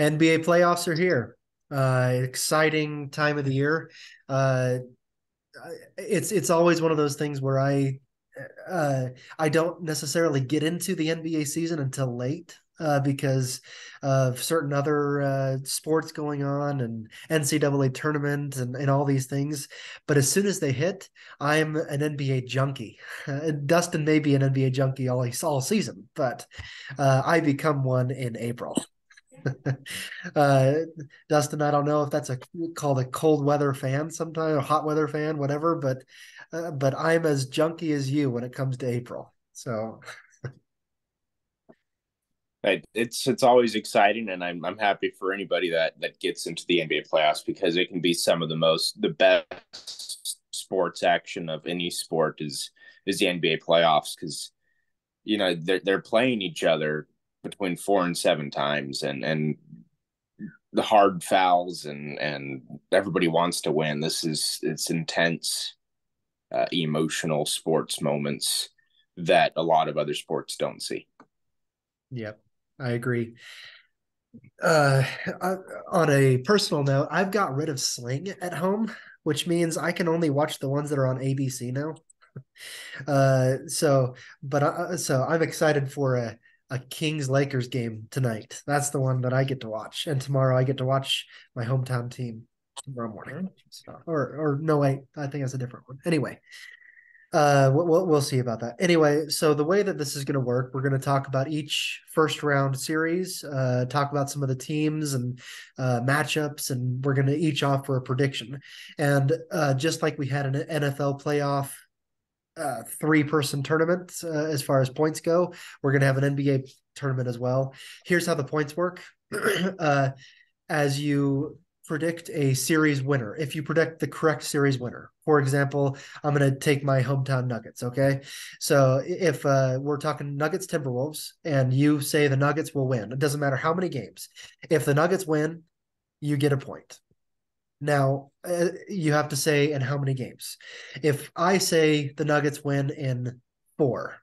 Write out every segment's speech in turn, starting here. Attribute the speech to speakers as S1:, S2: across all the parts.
S1: NBA playoffs are here. Exciting time of the year. Uh, it's always one of those things where uh, I don't necessarily get into the NBA season until late. Because of certain other sports going on and NCAA tournament and all these things. But as soon as they hit, I'm an NBA junkie. Dustin may be an NBA junkie all season, but I become one in April. uh, Dustin, I don't know if that's called a cold weather fan sometimes, or hot weather fan, whatever. But I'm as junky as you when it comes to April. So
S2: Right. It's always exciting, and I'm happy for anybody that gets into the NBA playoffs because it can be some of the best sports action of any sport is the NBA playoffs because they're playing each other between 4 and 7 times, and the hard fouls and everybody wants to win. It's intense, emotional sports moments that a lot of other sports don't see.
S1: yep, I agree. Uh, I, on a personal note, I've got rid of Sling at home, which means I can only watch the ones that are on ABC now. So I'm excited for a Kings Lakers game tonight. That's the one that I get to watch, and tomorrow I get to watch my hometown team tomorrow morning. So, or no, wait, I think that's a different one. Anyway, we'll see about that. Anyway, so the way that this is going to work, we're going to talk about each first round series, talk about some of the teams and matchups, and we're going to each offer a prediction. And just like we had an NFL playoff three-person tournament as far as points go, we're going to have an NBA tournament as well. Here's how the points work. uh, as you predict a series winner. If you predict the correct series winner, for example, I'm going to take my hometown Nuggets. Okay. So if we're talking Nuggets Timberwolves and you say the Nuggets will win, it doesn't matter how many games. If the Nuggets win, you get a point. Now, you have to say in how many games. If I say the Nuggets win in four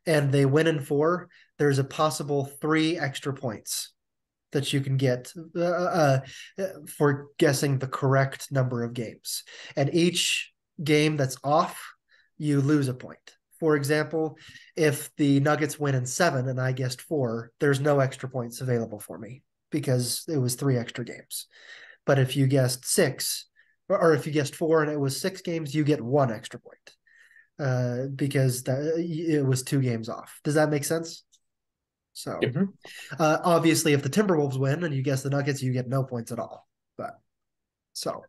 S1: and they win in four, there's a possible three extra points that you can get for guessing the correct number of games. And each game that's off, you lose a point. For example, if the Nuggets win in seven and I guessed four, there's no extra points available for me because it was three extra games. But if you guessed six, or if you guessed four and it was six games, you get one extra point because it was two games off. Does that make sense? So
S2: Mhm.
S1: obviously, if the Timberwolves win and you guess the Nuggets, you get no points at all. But so,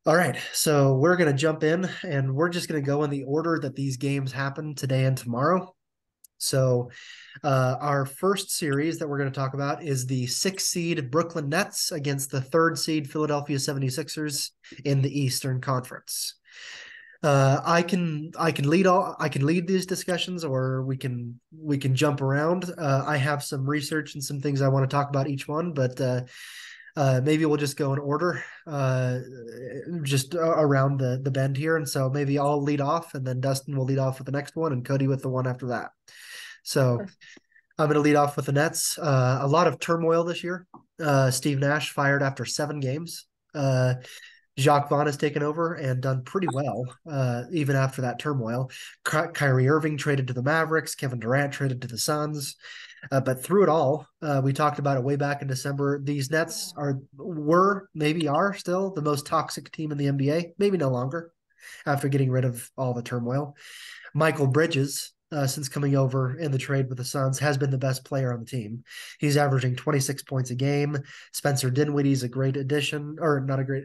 S1: all right. So we're going to jump in and we're just going to go in the order that these games happen today and tomorrow. So, our first series that we're going to talk about is the six seed Brooklyn Nets against the third seed Philadelphia 76ers in the Eastern Conference. I can lead these discussions, or we can jump around. I have some research and some things I want to talk about each one, but maybe we'll just go in order, just around the bend here. And so maybe I'll lead off, and then Dustin will lead off with the next one, and Cody with the one after that. So I'm going to lead off with the Nets. A lot of turmoil this year. Steve Nash fired after 7 games. Jacques Vaughn has taken over and done pretty well, even after that turmoil. Kyrie Irving traded to the Mavericks. Kevin Durant traded to the Suns. But through it all, we talked about it way back in December. These Nets maybe are still the most toxic team in the NBA. Maybe no longer after getting rid of all the turmoil. Michael Bridges, since coming over in the trade with the Suns, has been the best player on the team. He's averaging 26 points a game. Spencer Dinwiddie's a great addition, or not a great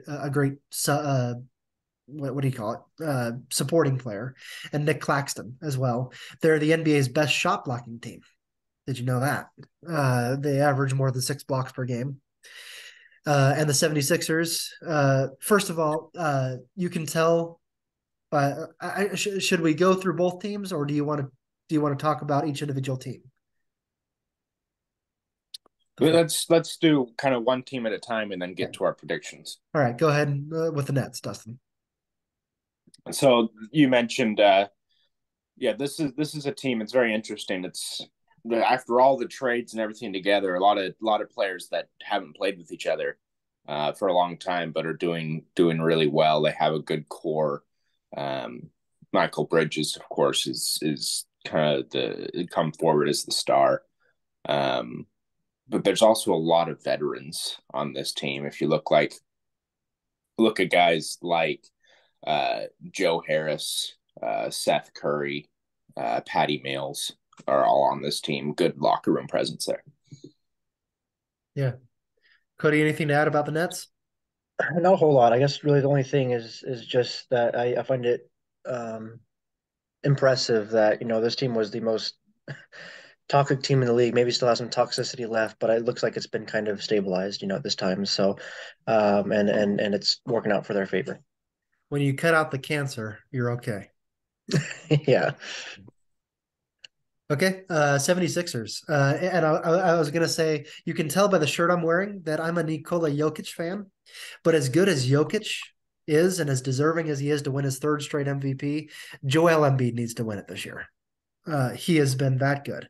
S1: what do you call it? Supporting player, and Nick Claxton as well. They're the NBA's best shot blocking team. Did you know that? They average more than 6 blocks per game. And the 76ers, first of all, you can tell. Should we go through both teams, or do you want to talk about each individual team?
S2: Let's do kind of one team at a time and then
S1: Okay.
S2: get to our predictions.
S1: All right, go ahead with the Nets, Dustin.
S2: So you mentioned, yeah, this is a team. It's very interesting. after all the trades and everything together, a lot of players that haven't played with each other for a long time, but are doing really well. They have a good core. Michael Bridges, of course, is kind of the come forward as the star. But there's also a lot of veterans on this team. If you look at guys like Joe Harris, Seth Curry, Patty Mills are all on this team. Good locker room presence there.
S1: Yeah. Cody, anything to add about the Nets?
S3: Not a whole lot. I guess really the only thing is just that I find it impressive that, this team was the most toxic team in the league. Maybe still has some toxicity left, but it looks like it's been kind of stabilized, at this time. So, and it's working out for their favor.
S1: When you cut out the cancer, you're okay.
S3: Yeah.
S1: Okay, 76ers. And I was going to say, you can tell by the shirt I'm wearing that I'm a Nikola Jokic fan. But as good as Jokic is and as deserving as he is to win his third straight MVP, Joel Embiid needs to win it this year. He has been that good.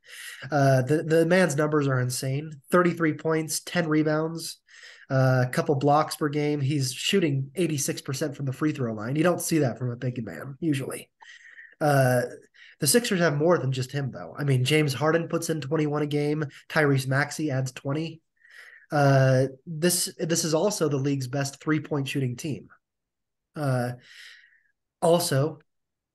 S1: The man's numbers are insane. 33 points, 10 rebounds, a couple blocks per game. He's shooting 86% from the free throw line. You don't see that from a big man usually. The Sixers have more than just him, though. I mean, James Harden puts in 21 a game. Tyrese Maxey adds 20. This is also the league's best 3-point shooting team. Also,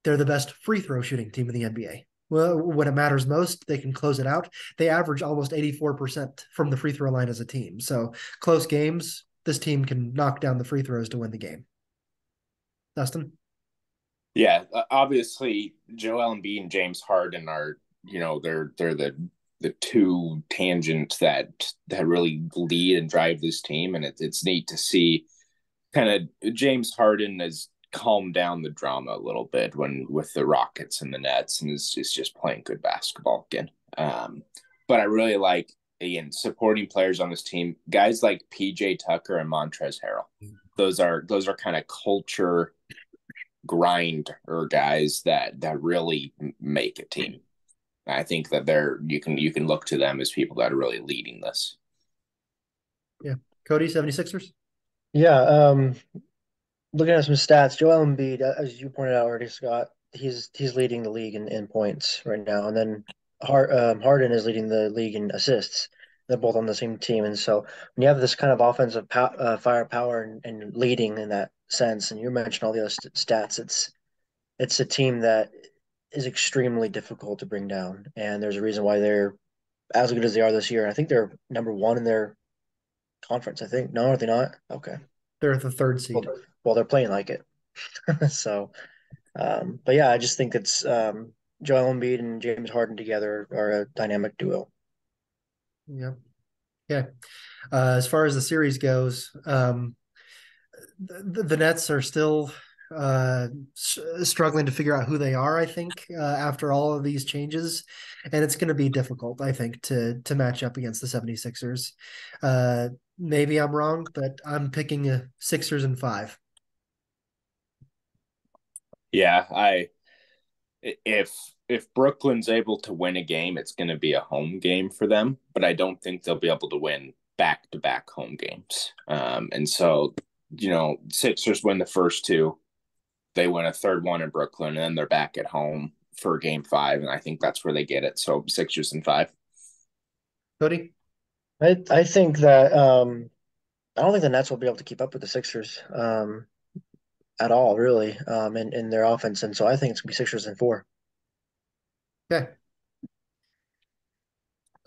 S1: they're the best free throw shooting team in the NBA. Well, when it matters most, they can close it out. They average almost 84% from the free throw line as a team. So close games, this team can knock down the free throws to win the game. Dustin?
S2: Yeah, obviously Joel Embiid and James Harden are, they're the two tangents that really lead and drive this team, and it's neat to see kind of James Harden has calmed down the drama a little bit when with the Rockets and the Nets, and is just playing good basketball again. But I really like, again, supporting players on this team, guys like PJ Tucker and Montrezl Harrell. Those are kind of culture grind or guys that really make a team. I think that you can look to them as people that are really leading this.
S1: Yeah. Cody, 76ers?
S3: Yeah, looking at some stats, Joel Embiid, as you pointed out already, Scott, he's leading the league in points right now, and then Harden is leading the league in assists. They're both on the same team, and so when you have this kind of offensive firepower and leading in that sense, and you mentioned all the other stats, it's a team that is extremely difficult to bring down, and there's a reason why they're as good as they are this year. I think they're number one in their conference. I think no, are they not? Okay,
S1: they're the third seed.
S3: Well, they're playing like it. So, but yeah, I just think it's Joel Embiid and James Harden together are a dynamic duo.
S1: Yeah. Yeah. As far as the series goes, the Nets are still struggling to figure out who they are, I think, after all of these changes. And it's going to be difficult, I think, to match up against the 76ers. Maybe I'm wrong, but I'm picking Sixers in 5.
S2: Yeah, if Brooklyn's able to win a game, it's going to be a home game for them, but I don't think they'll be able to win back-to-back home games. And so, Sixers win the first two, they win a third one in Brooklyn, and then they're back at home for game 5, and I think that's where they get it. So Sixers in 5. Cody?
S3: I think that I don't think the Nets will be able to keep up with the Sixers at all, really, in their offense, and so I think it's gonna be Sixers in 4.
S1: Okay.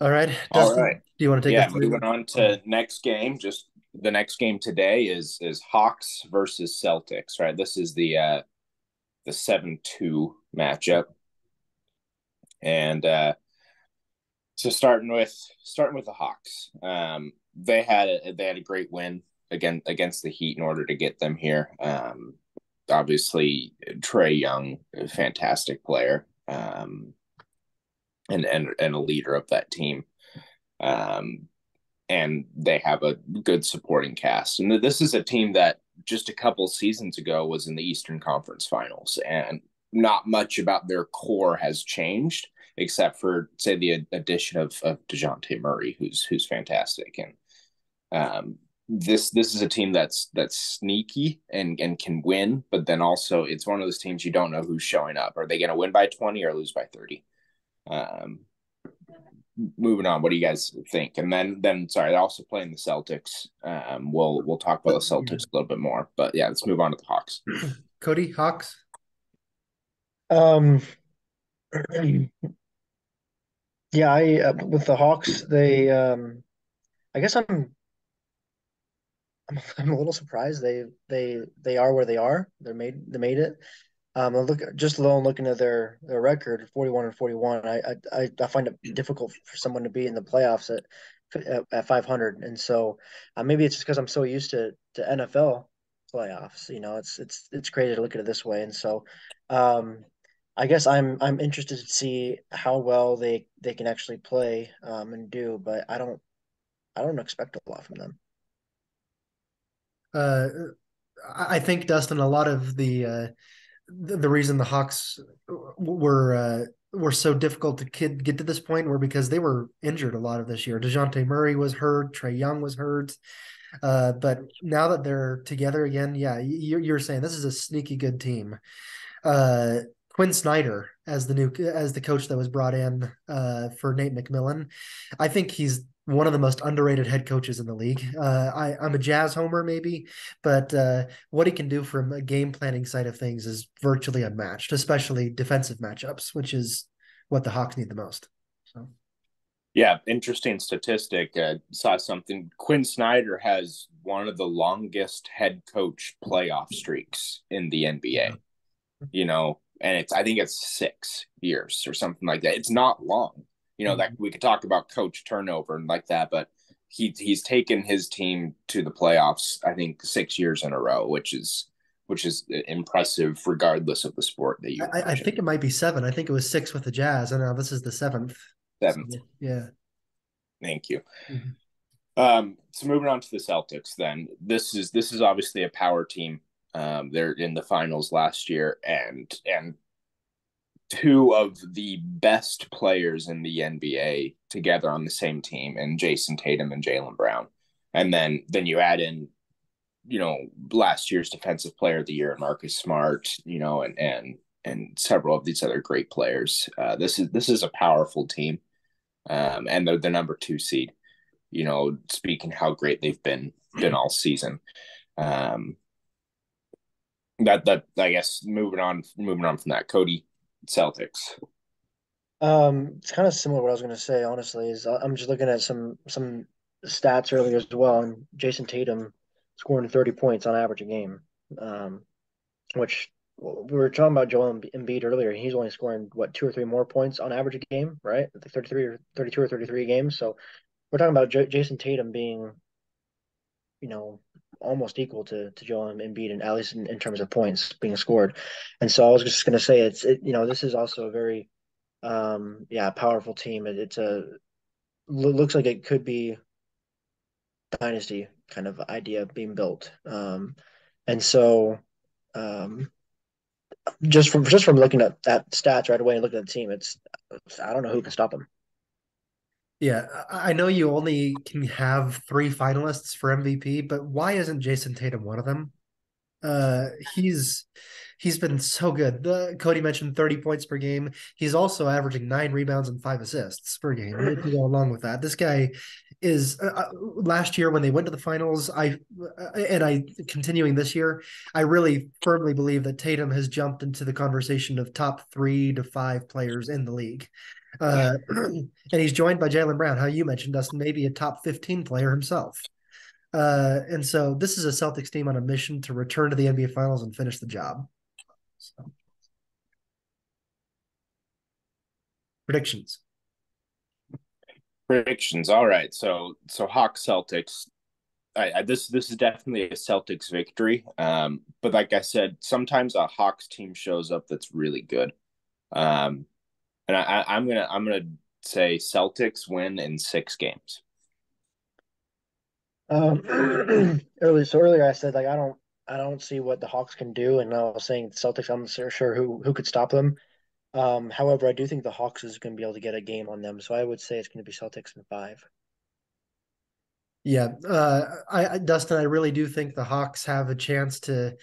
S1: All right. Dustin,
S2: all right.
S1: Do you want to take us through?
S2: Moving on to next game. Just the next game today is Hawks versus Celtics. Right. This is the 7-2 matchup, and so starting with the Hawks. They had a great win against the Heat in order to get them here. Obviously, Trae Young, a fantastic player. And a leader of that team. And they have a good supporting cast. And this is a team that just a couple seasons ago was in the Eastern Conference Finals, and not much about their core has changed. except for say the addition of DeJounte Murray, who's fantastic. And this is a team that's sneaky and can win, but then also it's one of those teams you don't know who's showing up. Are they going to win by 20 or lose by 30? Um, Moving on, what do you guys think? And then sorry, they're also playing the Celtics. We'll talk about the Celtics a little bit more, but yeah, let's move on to the Hawks.
S1: Cody, Hawks.
S3: Um, yeah, I with the Hawks, I guess I'm a little surprised they are where they are. They made it. Just alone looking at their record, 41-41. I find it difficult for someone to be in the playoffs at 500, and so maybe it's just because I'm so used to NFL playoffs. You know, it's crazy to look at it this way, and so um, I guess I'm interested to see how well they can actually play and do, but I don't expect a lot from them.
S1: Uh, I think Dustin, a lot of the reason the Hawks were so difficult to get to this point were because they were injured a lot of this year. DeJounte Murray was hurt, Trae Young was hurt. But now that they're together again, yeah, you're saying this is a sneaky good team. Uh, Quinn Snyder as the coach that was brought in for Nate McMillan, I think he's one of the most underrated head coaches in the league. I'm a Jazz homer maybe, but what he can do from a game planning side of things is virtually unmatched, especially defensive matchups, which is what the Hawks need the most. So.
S2: Yeah, interesting statistic. Saw something. Quinn Snyder has one of the longest head coach playoff streaks in the NBA. You know, and I think it's 6 years or something like that. It's not long. You know, that we could talk about coach turnover and like that, but he's taken his team to the playoffs, I think 6 years in a row, which is impressive regardless of the sport that you
S1: I think it might be 7. I think it was 6 with the Jazz, and now this is the 7th.
S2: Seventh.
S1: So, yeah.
S2: Thank you.
S1: Mm-hmm.
S2: So moving on to the Celtics, then this is obviously a power team. They're in the finals last year, and two of the best players in the NBA together on the same team, and Jason Tatum and Jaylen Brown, and then you add in, you know, last year's Defensive Player of the Year, Marcus Smart, you know, and several of these other great players. This is a powerful team, and they're the number 2 seed. You know, speaking how great they've been all season. That I guess moving on from that, Cody, Celtics.
S3: It's kind of similar to what I was going to say, honestly, is I'm just looking at some stats earlier as well, and Jason Tatum scoring 30 points on average a game, which we were talking about Joel Embiid earlier. He's only scoring what 2 or 3 more points on average a game, right? Like 33 or 32 or 33 games. So we're talking about Jason Tatum being, you know, almost equal to Joel Embiid, and at least in terms of points being scored. And so I was just going to say you know, this is also a very yeah, powerful team. It's a looks like it could be dynasty kind of idea being built. And so um, just from looking at that stats right away and looking at the team, it's I don't know who can stop them.
S1: Yeah, I know you only can have 3 finalists for MVP, but why isn't Jason Tatum one of them? He's been so good. Cody mentioned 30 points per game. He's also averaging 9 rebounds and 5 assists per game to go along with that. This guy is last year when they went to the finals. I continuing this year, I really firmly believe that Tatum has jumped into the conversation of top 3 to 5 players in the league. And he's joined by Jaylen Brown, how you mentioned, Dustin, maybe a top 15 player himself. And so this is a Celtics team on a mission to return to the NBA Finals and finish the job. So. Predictions.
S2: Predictions. All right. So Hawks Celtics. This is definitely a Celtics victory. But like I said, sometimes a Hawks team shows up that's really good. And I'm gonna say Celtics win in 6 games.
S3: Earlier I said like I don't see what the Hawks can do, and I was saying Celtics. I'm not sure who could stop them. However, I do think the Hawks is going to be able to get a game on them, so I would say it's going to be Celtics in 5.
S1: Yeah, Dustin, I really do think the Hawks have a chance to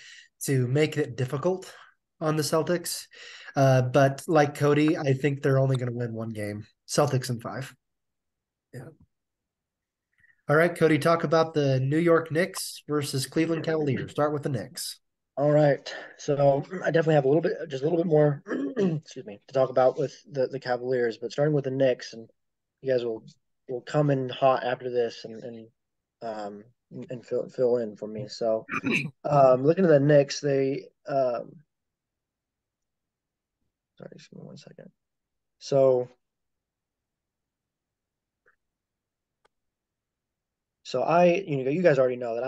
S1: make it difficult on the Celtics. But like Cody, I think they're only going to win one game. Celtics in 5. Yeah. All right, Cody, talk about the New York Knicks versus Cleveland Cavaliers. Start with the Knicks.
S3: All right, so I definitely have just a little bit more, excuse me, to talk about with the Cavaliers. But starting with the Knicks, and you guys will come in hot after this um and fill in for me. So, looking at the Knicks, they sorry, just give me 1 second. So, you guys already know that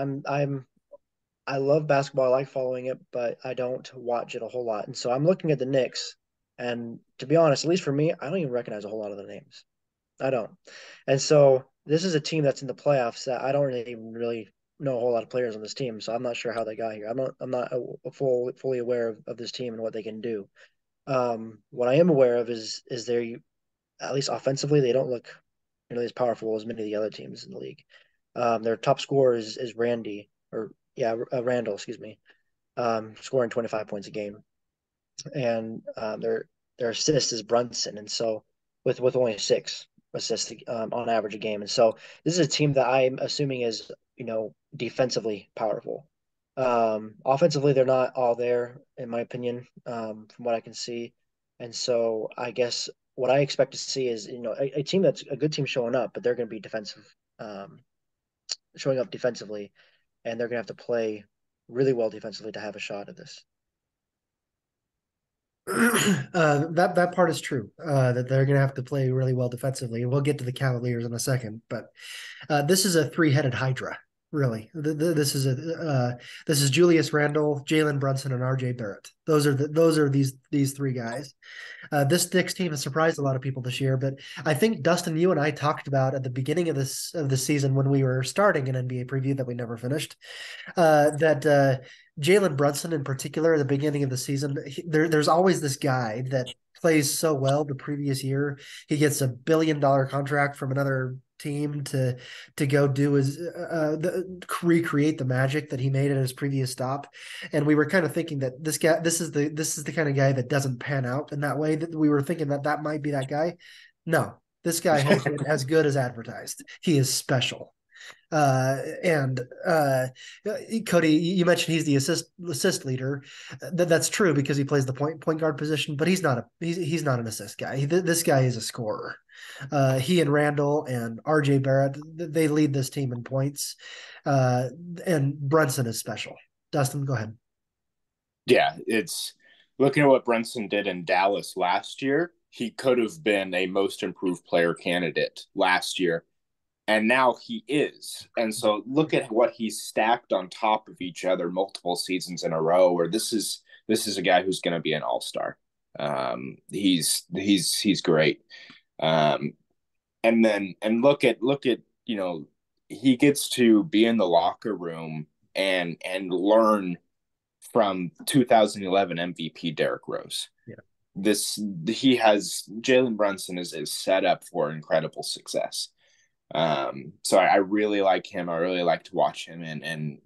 S3: I love basketball. I like following it, but I don't watch it a whole lot. And so I'm looking at the Knicks, and to be honest, at least for me, I don't even recognize a whole lot of the names. I don't. And so this is a team that's in the playoffs that I don't really know a whole lot of players on this team. So I'm not sure how they got here. I'm not fully aware of this team and what they can do. What I am aware of is they, at least offensively, they don't look nearly as powerful as many of the other teams in the league. Their top scorer is Randall, excuse me, scoring 25 points a game, and their assist is Brunson, and so with only 6 assists on average a game, and so this is a team that I'm assuming is defensively powerful. Offensively, they're not all there in my opinion, from what I can see, and so I guess what I expect to see is a team that's a good team showing up, but they're going to be showing up defensively, and they're going to have to play really well defensively to have a shot at this.
S1: That part is true. That they're going to have to play really well defensively. We'll get to the Cavaliers in a second, but this is a three-headed Hydra. Really, this is Julius Randle, Jalen Brunson, and R.J. Barrett. Those are these three guys. This Knicks team has surprised a lot of people this year, but I think Dustin, you and I talked about at the beginning of the season when we were starting an NBA preview that we never finished, that Jalen Brunson in particular at the beginning of the season, there's always this guy that plays so well the previous year. He gets $1 billion contract from another team to go do his recreate the magic that he made at his previous stop, and we were kind of thinking that this is the kind of guy that doesn't pan out in that way, that we were thinking that might be that guy. No, this guy has been as good as advertised. He is special. And Cody, you mentioned he's the assist leader. That's true because he plays the point guard position, but he's not an assist guy. This guy is a scorer. He and Randall and RJ Barrett, they lead this team in points. And Brunson is special. Dustin, go ahead.
S2: Yeah, it's looking at what Brunson did in Dallas last year. He could have been a most improved player candidate last year, and now he is. And so look at what he's stacked on top of each other multiple seasons in a row. Where this is a guy who's going to be an all-star. He's great. And look at he gets to be in the locker room and learn from 2011 MVP Derrick Rose.
S1: Yeah.
S2: Jalen Brunson is set up for incredible success. So I really like him. I really like to watch him, and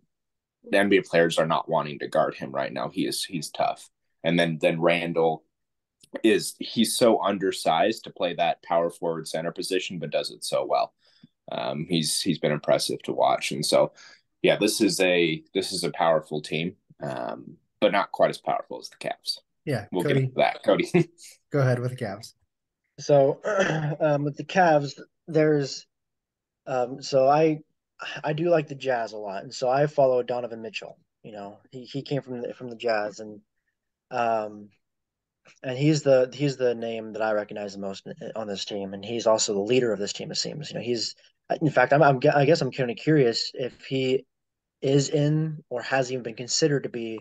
S2: the NBA players are not wanting to guard him right now. He's tough. And then Randall he's so undersized to play that power forward center position, but does it so well. He's been impressive to watch, and so yeah, this is a powerful team, but not quite as powerful as the Cavs.
S1: Yeah,
S2: We'll
S1: Cody,
S2: get into that, Cody.
S1: go ahead with the Cavs.
S3: So, with the Cavs, there's so I do like the Jazz a lot, and so I follow Donovan Mitchell. He came from the Jazz, um, and he's the name that I recognize the most on this team, and he's also the leader of this team. It seems, he's in fact, I guess I'm kind of curious if he is in or has even been considered to be,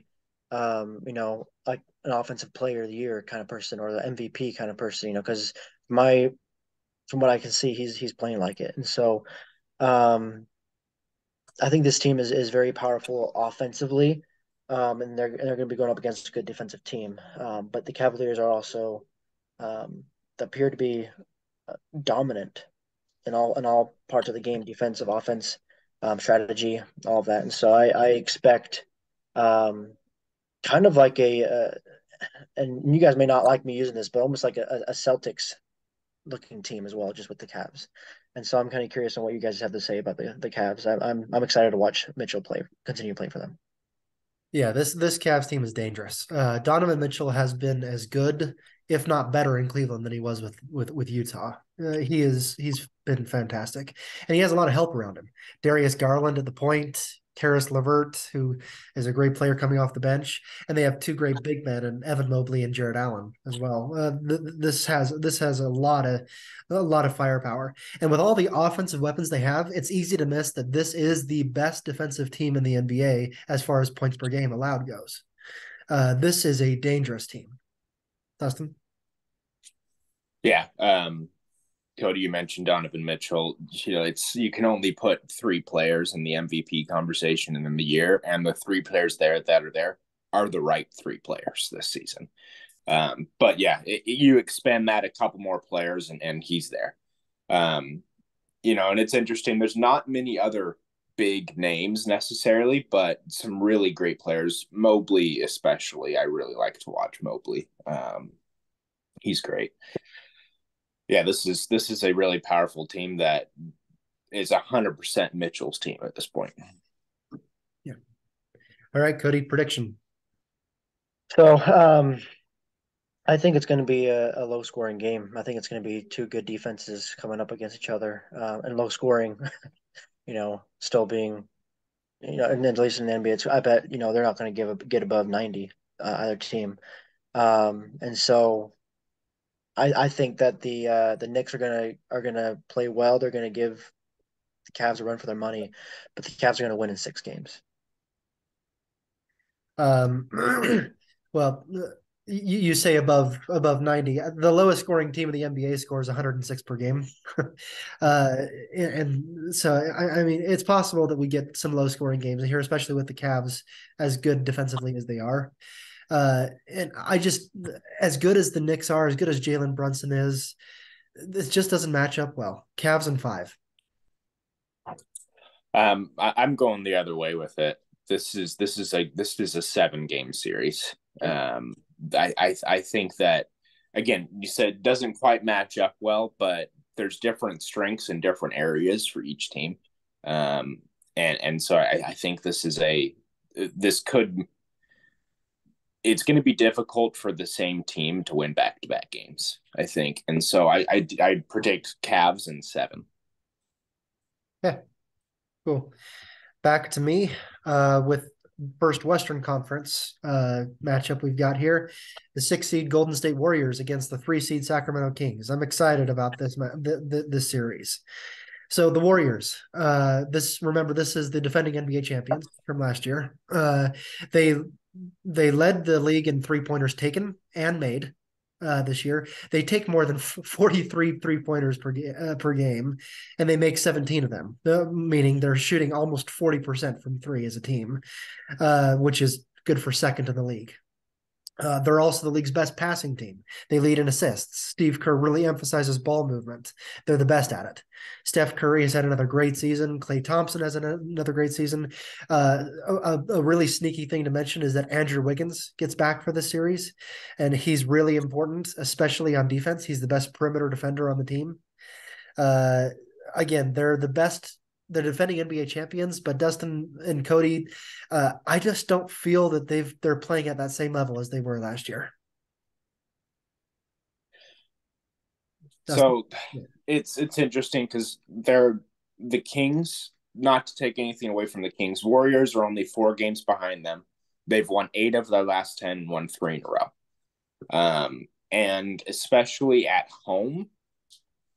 S3: like an offensive player of the year kind of person or the MVP kind of person, because my from what I can see, he's playing like it, and so um, I think this team is very powerful offensively, and they're going to be going up against a good defensive team. But the Cavaliers are also that appear to be dominant in all parts of the game, defensive, offense, strategy, all of that. And so I expect kind of like and you guys may not like me using this, but almost like a Celtics looking team as well, just with the Cavs. And so I'm kind of curious on what you guys have to say about the Cavs. I'm excited to watch Mitchell continue playing for them.
S1: Yeah, this Cavs team is dangerous. Donovan Mitchell has been as good, if not better, in Cleveland than he was with Utah. He's been fantastic, and he has a lot of help around him. Darius Garland at the point, Karis LeVert, who is a great player coming off the bench, and they have two great big men, and Evan Mobley and Jared Allen as well. This has a lot of firepower. And with all the offensive weapons they have, it's easy to miss that this is the best defensive team in the NBA as far as points per game allowed goes. This is a dangerous team. Dustin?
S2: Yeah. Cody, you mentioned Donovan Mitchell. You can only put three players in the MVP conversation in the year, and the three players that are the right three players this season. But yeah, you expand that a couple more players, and he's there. And it's interesting. There's not many other big names necessarily, but some really great players. Mobley, especially, I really like to watch Mobley. He's great. Yeah, this is a really powerful team that is 100% Mitchell's team at this point.
S1: Yeah. All right, Cody, prediction.
S3: So I think it's going to be a low scoring game. I think it's going to be two good defenses coming up against each other, and low scoring. Still being, and at least in the NBA, I bet they're not going to get above 90 either team. And so I think that the Knicks are gonna play well. They're gonna give the Cavs a run for their money, but the Cavs are gonna win in 6 games.
S1: Um, well, you say above 90. The lowest scoring team in the NBA scores 106 per game. uh, and so, I mean, it's possible that we get some low scoring games here, especially with the Cavs as good defensively as they are. And I just, as good as the Knicks are, as good as Jalen Brunson is, this just doesn't match up well. Cavs in 5.
S2: I'm going the other way with it. This is a 7-game series. I think that, again, you said it doesn't quite match up well, but there's different strengths in different areas for each team. And so I think it's going to be difficult for the same team to win back-to-back games, I think. And so I predict Cavs in 7.
S1: Yeah, cool. Back to me with first Western Conference matchup we've got here. The 6 seed Golden State Warriors against the 3 seed Sacramento Kings. I'm excited about this series. So the Warriors, remember, this is the defending NBA champions from last year. They led the league in 3-pointers taken and made this year. They take more than 43 3-pointers per game, and they make 17 of them, meaning they're shooting almost 40% from three as a team, which is good for second in the league. They're also the league's best passing team. They lead in assists. Steve Kerr really emphasizes ball movement. They're the best at it. Steph Curry has had another great season. Klay Thompson has another great season. A really sneaky thing to mention is that Andrew Wiggins gets back for this series, and he's really important, especially on defense. He's the best perimeter defender on the team. Again, they're the best. They're defending NBA champions, but Dustin and Cody, I just don't feel that they're playing at that same level as they were last year.
S2: Dustin? So it's interesting because they're the Kings. Not to take anything away from the Kings, Warriors are only 4 games behind them. They've won 8 of their last 10, won 3 in a row. And especially at home,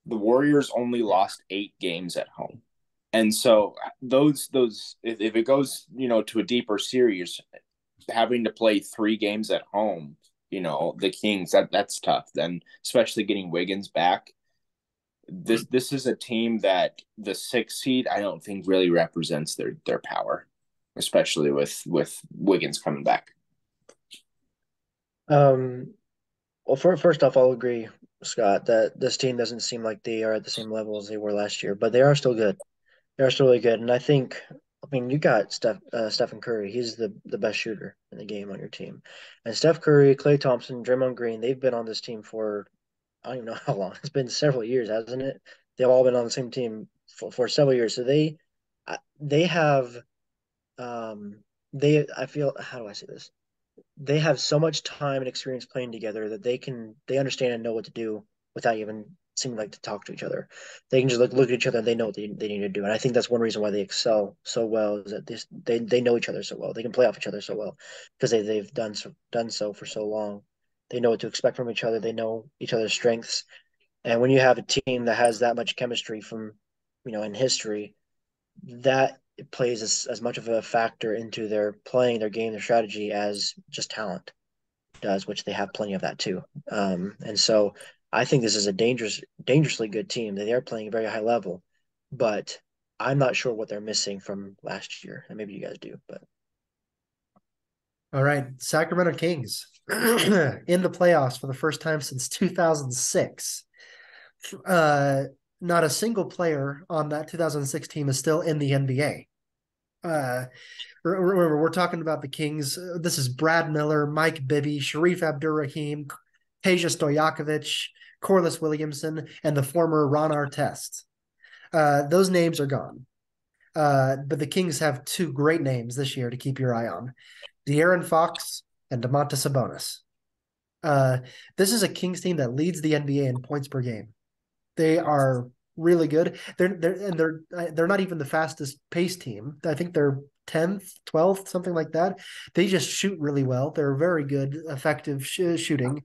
S2: the Warriors only lost 8 games at home. And so those if it goes, to a deeper series, having to play 3 games at home, the Kings, that's tough. Then especially getting Wiggins back. This is a team that the 6 seed I don't think really represents their power, especially with Wiggins coming back.
S3: Well, Well, first off, I'll agree, Scott, that this team doesn't seem like they are at the same level as they were last year, but they are still good. They are still really good, and I mean, you got Stephen Curry. He's the best shooter in the game on your team, and Steph Curry, Klay Thompson, Draymond Green. They've been on this team for I don't even know how long. It's been several years, hasn't it? They've all been on the same team for several years. So they have they I feel how do I say this? They have so much time and experience playing together that they understand and know what to do without even seeming like to talk to each other. They can just look at each other and they know what they need to do. And I think that's one reason why they excel so well is that they know each other so well. They can play off each other so well because they've done so for so long. They know what to expect from each other. They know each other's strengths. And when you have a team that has that much chemistry from, in history, that plays as much of a factor into their playing, their game, their strategy as just talent does, which they have plenty of that too. And so I think this is a dangerously good team. They are playing a very high level, but I'm not sure what they're missing from last year. And maybe you guys do, but
S1: All right, Sacramento Kings in the playoffs for the first time since 2006. Uh, Not a single player on that 2006 team is still in the NBA. Remember, we're talking about the Kings. This is Brad Miller, Mike Bibby, Sharif Abdurrahim, Peja Stojakovic, Corliss Williamson, and the former Ron Artest. Those names are gone. But the Kings have two great names this year to keep your eye on: De'Aaron Fox and Domantas Sabonis. This is a Kings team that leads the NBA in points per game. They are really good. They're not even the fastest pace team. I think they're 10th, 12th, something like that. They just shoot really well. They're very good, effective shooting.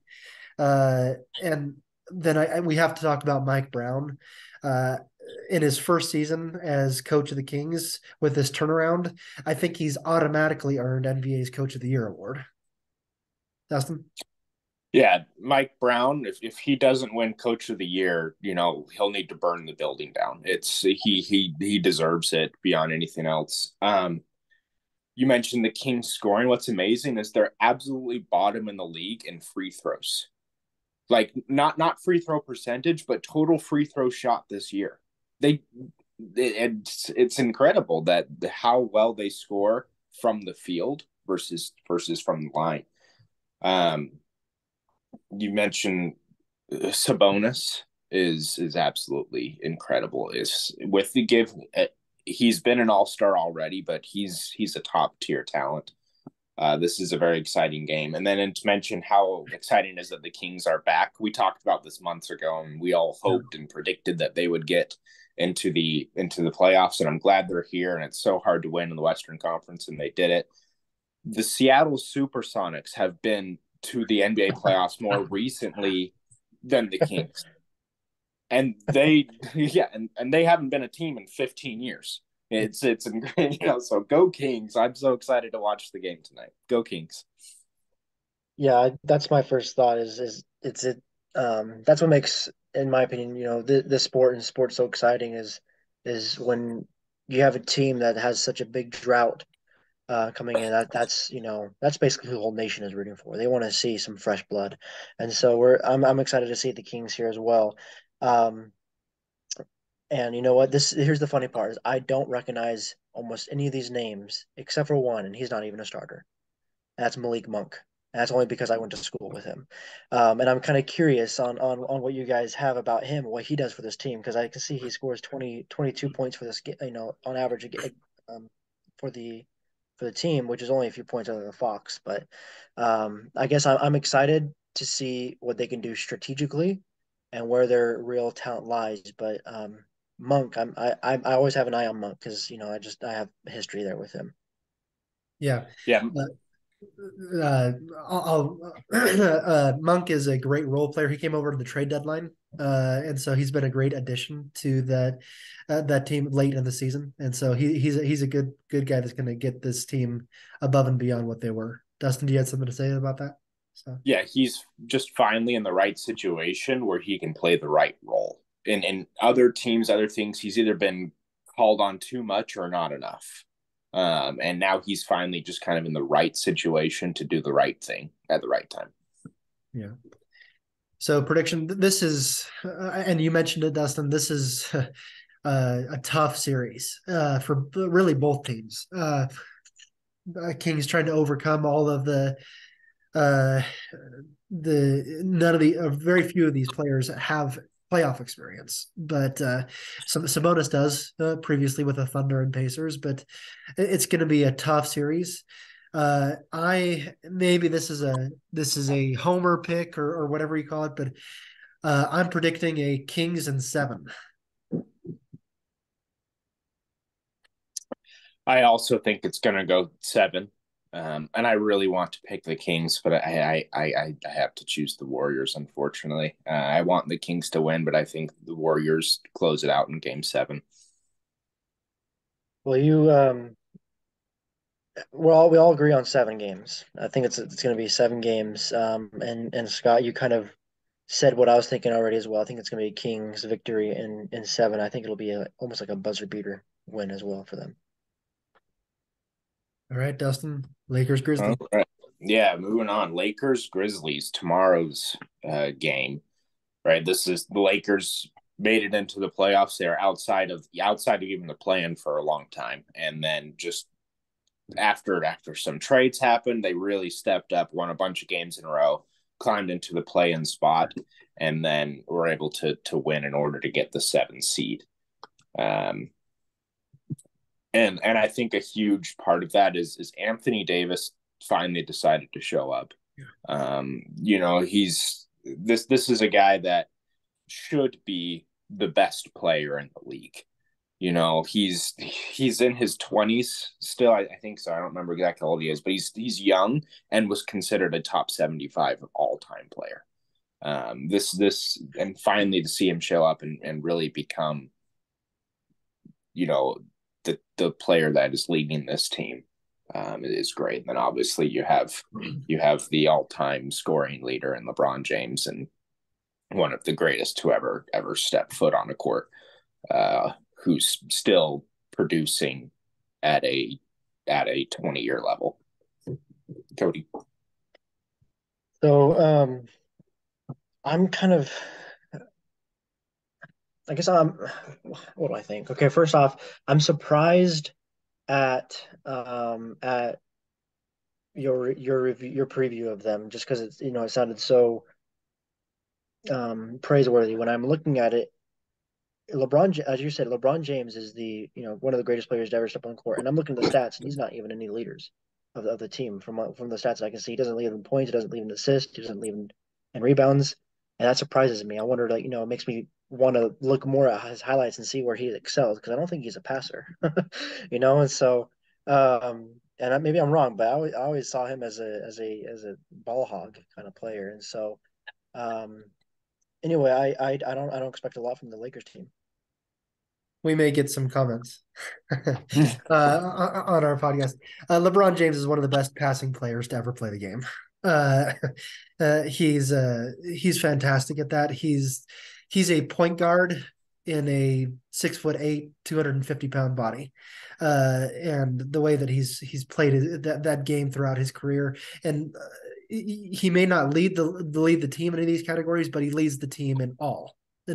S1: And then we have to talk about Mike Brown. In his first season as coach of the Kings with this turnaround, I think he's automatically earned NBA's Coach of the Year award. Dustin?
S2: Yeah, Mike Brown, if he doesn't win Coach of the Year, he'll need to burn the building down. It's he deserves it beyond anything else. You mentioned the Kings scoring. What's amazing is they're absolutely bottom in the league in free throws. Like not free throw percentage, but total free throw shot this year. It's incredible that how well they score from the field versus from the line. You mentioned Sabonis is absolutely incredible. Is with the give, he's been an all-star already, but he's a top tier talent. This is a very exciting game. And then to mention how exciting it is that the Kings are back. We talked about this months ago, and we all hoped and predicted that they would get into the playoffs. And I'm glad they're here. And it's so hard to win in the Western Conference, and they did it. The Seattle Supersonics have been to the NBA playoffs more recently than the Kings. And they haven't been a team in 15 years. It's so go Kings. I'm so excited to watch the game tonight. Go Kings.
S3: yeah, that's my first thought that's what makes, in my opinion, the sport and sport so exciting is when you have a team that has such a big drought coming in. That's basically who the whole nation is rooting for. They want to see some fresh blood, and so I'm excited to see the Kings here as well. Um, and you know what? Here's the funny part: is I don't recognize almost any of these names except for one, and he's not even a starter. And that's Malik Monk. And that's only because I went to school with him. And I'm kind of curious on what you guys have about him, what he does for this team, because I can see he scores 22 points for this, on average, um, for the team, which is only a few points other than Fox. But I guess I'm excited to see what they can do strategically and where their real talent lies. But Monk, I always have an eye on Monk because I have history there with him.
S1: Yeah.
S2: Yeah.
S1: Monk is a great role player. He came over to the trade deadline, and so he's been a great addition to that team late in the season. And so he's a good guy that's going to get this team above and beyond what they were. Dustin, do you have something to say about that? So
S2: Yeah, he's just finally in the right situation where he can play the right role. In other teams, other things, he's either been called on too much or not enough. And now he's finally just kind of in the right situation to do the right thing at the right time.
S1: Yeah. So prediction. This is, and you mentioned it, Dustin. This is a tough series for really both teams. Kings trying to overcome all of uh, the none of the very few of these players have playoff experience, but some Sabonis does previously with the Thunder and Pacers. But it's going to be a tough series. I maybe this is a homer pick or whatever you call it, but I'm predicting a Kings in 7.
S2: I also think it's going to go 7. And I really want to pick the Kings, but I have to choose the Warriors, unfortunately. I want the Kings to win, but I think the Warriors close it out in Game 7.
S3: Well, we all agree on 7 games. I think it's going to be 7 games. And Scott, you kind of said what I was thinking already as well. I think it's going to be Kings victory in 7. I think it'll be almost like a buzzer beater win as well for them.
S1: All right, Dustin, Lakers, Grizzlies.
S2: All right. Yeah, moving on. Lakers, Grizzlies, tomorrow's game. Right, this is the Lakers made it into the playoffs. They're outside of even the plan for a long time, and then just after some trades happened, they really stepped up, won a bunch of games in a row, climbed into the play-in spot, and then were able to win in order to get the 7 seed. And I think a huge part of that is Anthony Davis finally decided to show up. He's this is a guy that should be the best player in the league. He's in his 20s still. I think so. I don't remember exactly how old he is, but he's young and was considered a top 75 all-time player. And finally to see him show up and really become, the player that is leading this team is great. And then obviously you have the all-time scoring leader in LeBron James, and one of the greatest to ever step foot on a court, who's still producing at a 20-year level. Cody.
S3: So I'm kind of, I guess what do I think? Okay, first off, I'm surprised at your review, your preview of them, just because it sounded so praiseworthy. When I'm looking at it, LeBron, as you said, LeBron James is one of the greatest players to ever step on court, and I'm looking at the stats, and he's not even any leaders of the team from the stats I can see. He doesn't lead in points, he doesn't lead in assists, he doesn't lead in rebounds, and that surprises me. I wonder, it makes me want to look more at his highlights and see where he excels, because I don't think he's a passer, and so maybe I'm wrong, but I always saw him as a ball hog kind of player, and so anyway, I don't expect a lot from the Lakers team.
S1: We may get some comments on our podcast. LeBron James is one of the best passing players to ever play the game. He's fantastic at that. He's a point guard in a 6'8", 250-pound body, and the way that he's played that game throughout his career, and he may not lead the team in any of these categories, but he leads the team in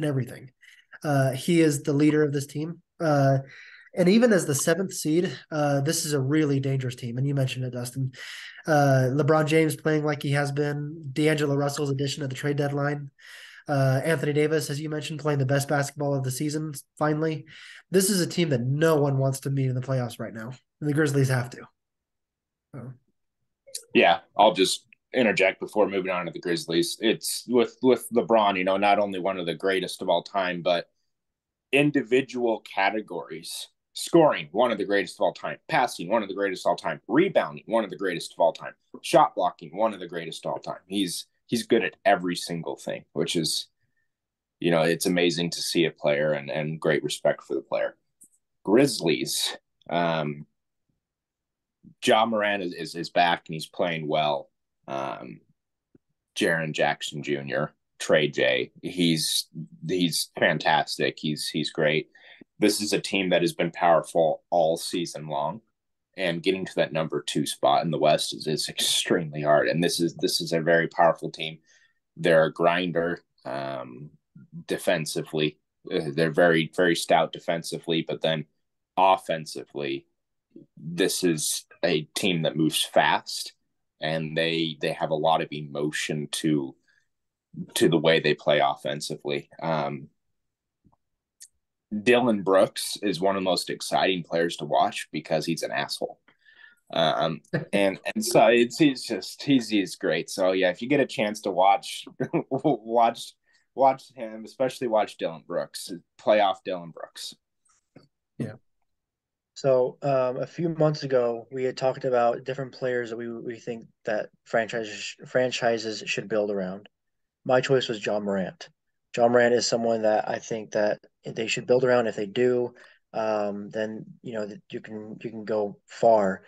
S1: everything. He is the leader of this team. And even as the 7th seed, this is a really dangerous team. And you mentioned it, Dustin. LeBron James playing like he has been. D'Angelo Russell's addition at the trade deadline. Anthony Davis, as you mentioned, playing the best basketball of the season, finally. This is a team that no one wants to meet in the playoffs right now. And the Grizzlies have to. Oh.
S2: Yeah, I'll just interject before moving on to the Grizzlies. It's with LeBron, not only one of the greatest of all time, but individual categories. Scoring, one of the greatest of all time. Passing, one of the greatest of all time. Rebounding, one of the greatest of all time. Shot blocking, one of the greatest of all time. He's good at every single thing, which is, it's amazing to see a player, and great respect for the player. Grizzlies, Ja Morant is back and he's playing well. Jaren Jackson Jr., Trey J, he's fantastic. He's great. This is a team that has been powerful all season long, and getting to that number 2 spot in the West is extremely hard. And this is a very powerful team. They're a grinder defensively. They're very, very stout defensively, but then offensively, this is a team that moves fast, and they have a lot of emotion to the way they play offensively. Dylan Brooks is one of the most exciting players to watch because he's an asshole. And so he's great. So yeah, if you get a chance to watch watch him, especially watch Dylan Brooks, playoff Dylan Brooks.
S1: Yeah.
S3: So a few months ago, we had talked about different players that we think that franchises should build around. My choice was John Morant. John Morant is someone that I think that they should build around. If they do, then you can go far.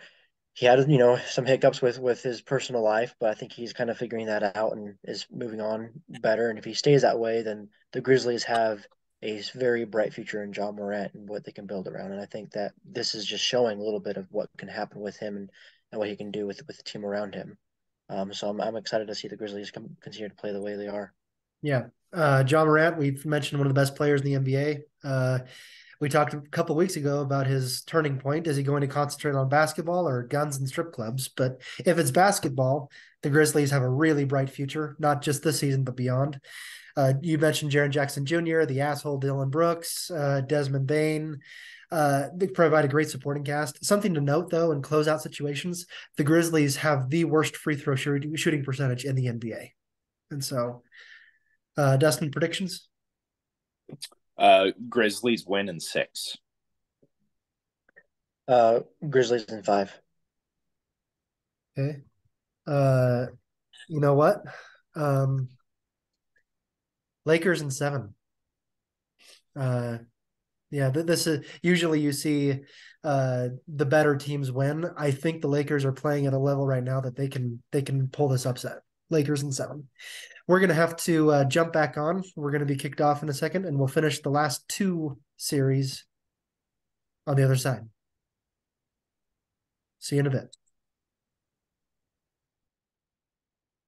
S3: He had some hiccups with his personal life, but I think he's kind of figuring that out and is moving on better. And if he stays that way, then the Grizzlies have a very bright future in John Morant and what they can build around. And I think that this is just showing a little bit of what can happen with him and what he can do with the team around him. So I'm excited to see the Grizzlies continue to play the way they are.
S1: Yeah. John Morant, we've mentioned one of the best players in the NBA. We talked a couple of weeks ago about his turning point. Is he going to concentrate on basketball or guns and strip clubs? But if it's basketball, the Grizzlies have a really bright future, not just this season, but beyond. You mentioned Jaren Jackson Jr., the asshole Dylan Brooks, Desmond Bain. They provide a great supporting cast. Something to note, though, in closeout situations, the Grizzlies have the worst free throw shooting percentage in the NBA. And so, Dustin, predictions?
S2: Grizzlies win in 6.
S3: Grizzlies in 5.
S1: Okay. You know what? Lakers in 7. Yeah, this is usually you see the better teams win. I think the Lakers are playing at a level right now that they can pull this upset. Lakers in 7. We're gonna have to jump back on. We're gonna be kicked off in a second, and we'll finish the last 2 series on the other side. See you in a bit.